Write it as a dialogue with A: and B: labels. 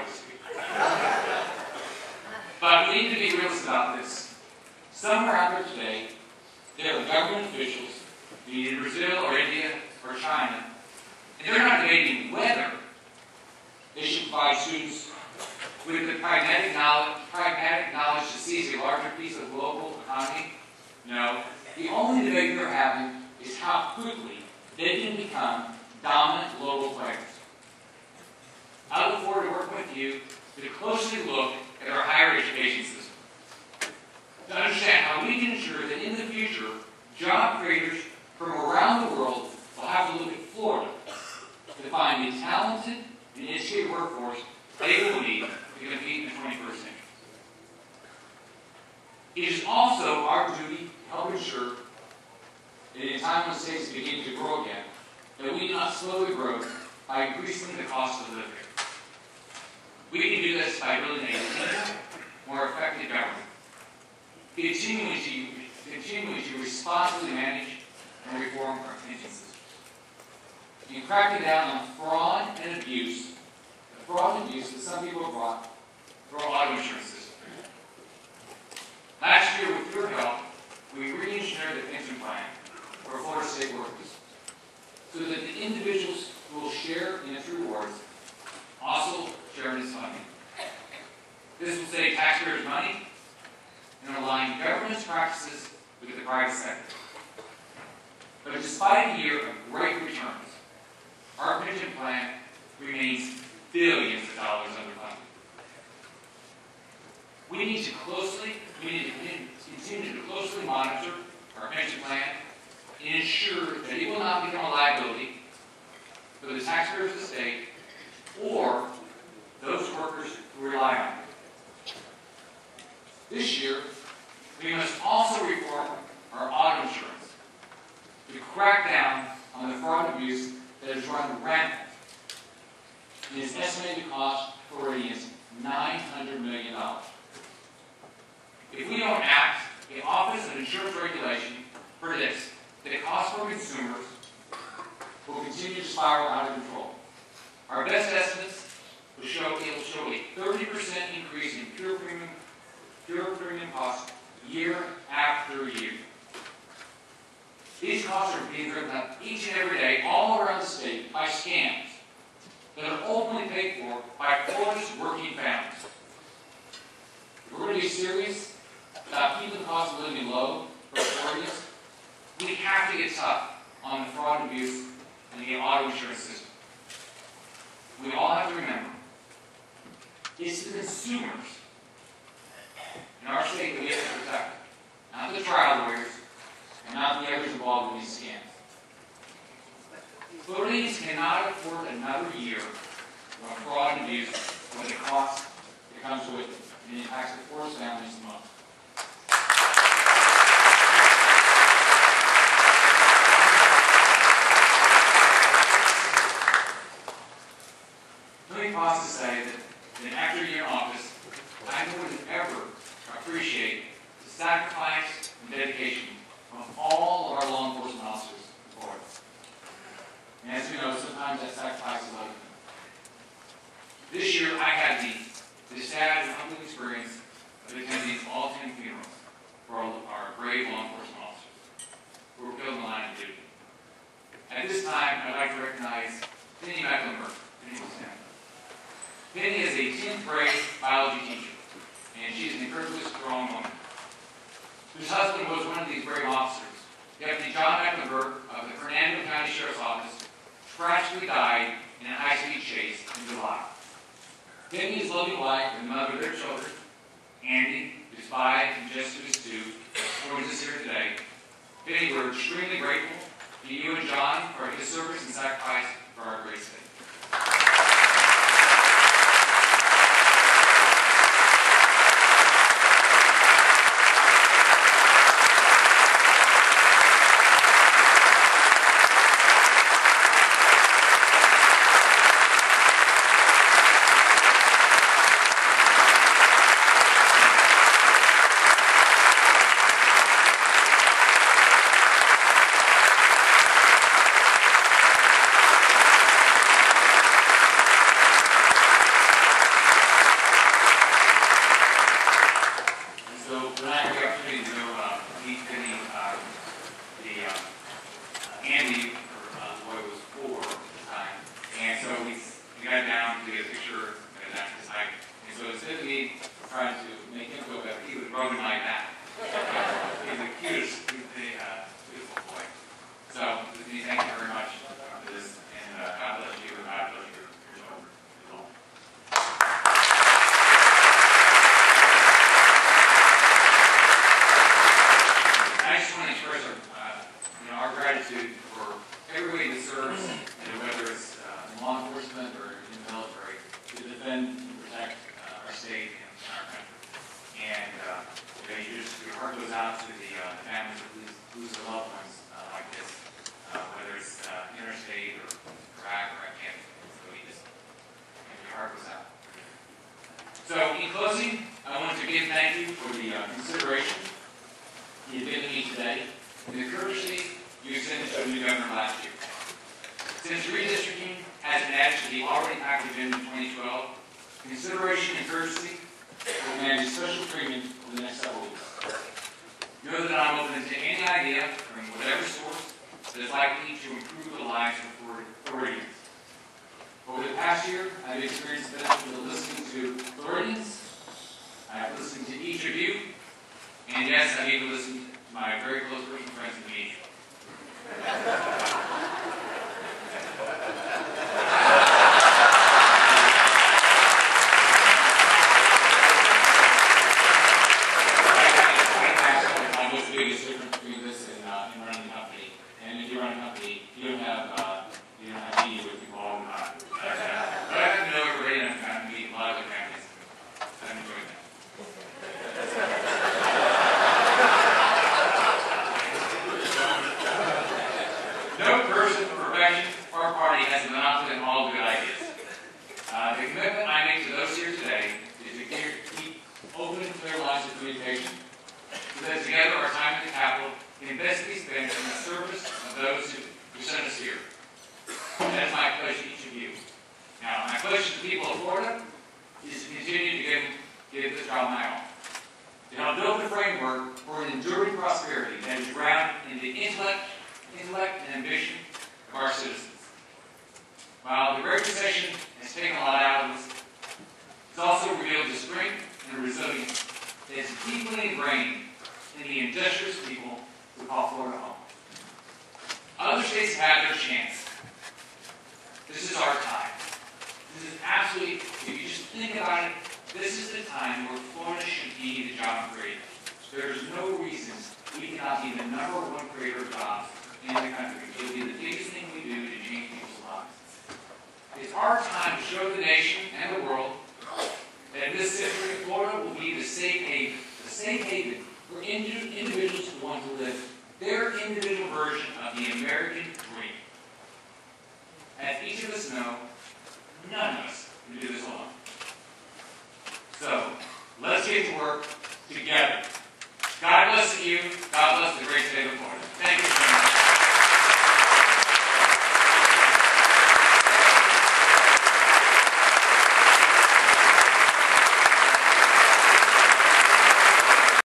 A: privacy. But we need to be realistic about this. Somewhere out there today, there are government officials, be it in Brazil or India or China, and they're not debating whether they should provide students with the pragmatic knowledge to seize a larger piece of the global economy. No. The only debate they're having is how quickly they can become dominant global players. I look forward to working with you to closely look at our higher education system, to understand how we can ensure that in the future, job creators from around the world will have to look at Florida to find the talented and educated workforce they will need to compete in the 21st century. It is also our duty to help ensure that in a time when states begin to grow again, that we do not slowly grow by increasing the cost of living. We can do this by building a cleaner, more effective government, continuing to responsibly manage and reform our pension system, and cracking down on fraud and abuse, the fraud and abuse that some people have brought to our auto insurance system. Last year, with your help, we re-engineered the pension plan for Florida state workers so that the individuals who will share in its rewards also share in its funding. This will save taxpayers money and align government's practices with the private sector. But despite a year of great returns, our pension plan remains billions of dollars underfunded. We need to continue to closely monitor our pension plan and ensure that it will not become a liability for the taxpayers of the state or those workers who rely on it. This year, we must also reform our auto insurance to crack down on the fraud and abuse that has run rampant. It is estimated to cost Floridians $900 million. If we don't act, the Office of Insurance Regulation predicts that the cost for consumers will continue to spiral out of control. Our best estimates will show it will show a 30% increase in pure premium costs year after year. These costs are being driven up each and every day all around the state by scams that are ultimately paid for by Florida's working families. If we're going to be serious about keeping the cost of living low for Floridians, we have to get tough on the fraud and abuse in the auto insurance system. We all have to remember, it's the consumers in our state that we have to protect, not the trial lawyers, and not the others involved in these scams. Floridians cannot afford another year of fraud and abuse with the cost that comes with it, and it impacts the poorest families the most. Let me pause to say that after a year in office, I more than ever appreciate the sacrifice and dedication of all of our law enforcement officers in Florida. And as you know, sometimes that sacrifice is ugly. This year, I had the sad and humbling experience of attending all 10 funerals for our brave law enforcement officers who were killed in the line of duty. At this time, I'd like to recognize Penny Mecklenburg. Penny is a 10th grade biology teacher, and she's an incredibly strong woman, whose husband was one of these brave officers. Deputy John Mecklenburg of the Fernando County Sheriff's Office tragically died in a high-speed chase in July. Penny's loving wife and mother of their children, Andy, who's 5, and Jessica, who's 2, joins us here today. Penny, we're extremely grateful to you and John for his service and sacrifice for our great state. defend and protect our state and our country. And your heart goes out to the families that lose their loved ones like this, whether it's interstate or Iraq or Afghanistan. So your heart goes out. So in closing, I want to again thank you for the consideration you've given me today and the courtesy you extended to the new governor last year. Since redistricting has been added to the already active agenda in 2012, consideration and courtesy will manage special treatment for the next several weeks. Know that I'm open to any idea from whatever source that is likely to improve the lives of Floridians. Over the past year, I've experienced the benefit of listening to Floridians. I have listened to each of you, and yes, I've even listened to my very close personal friends in the media.
B: So, let's get to work together. God bless you. God bless the great state of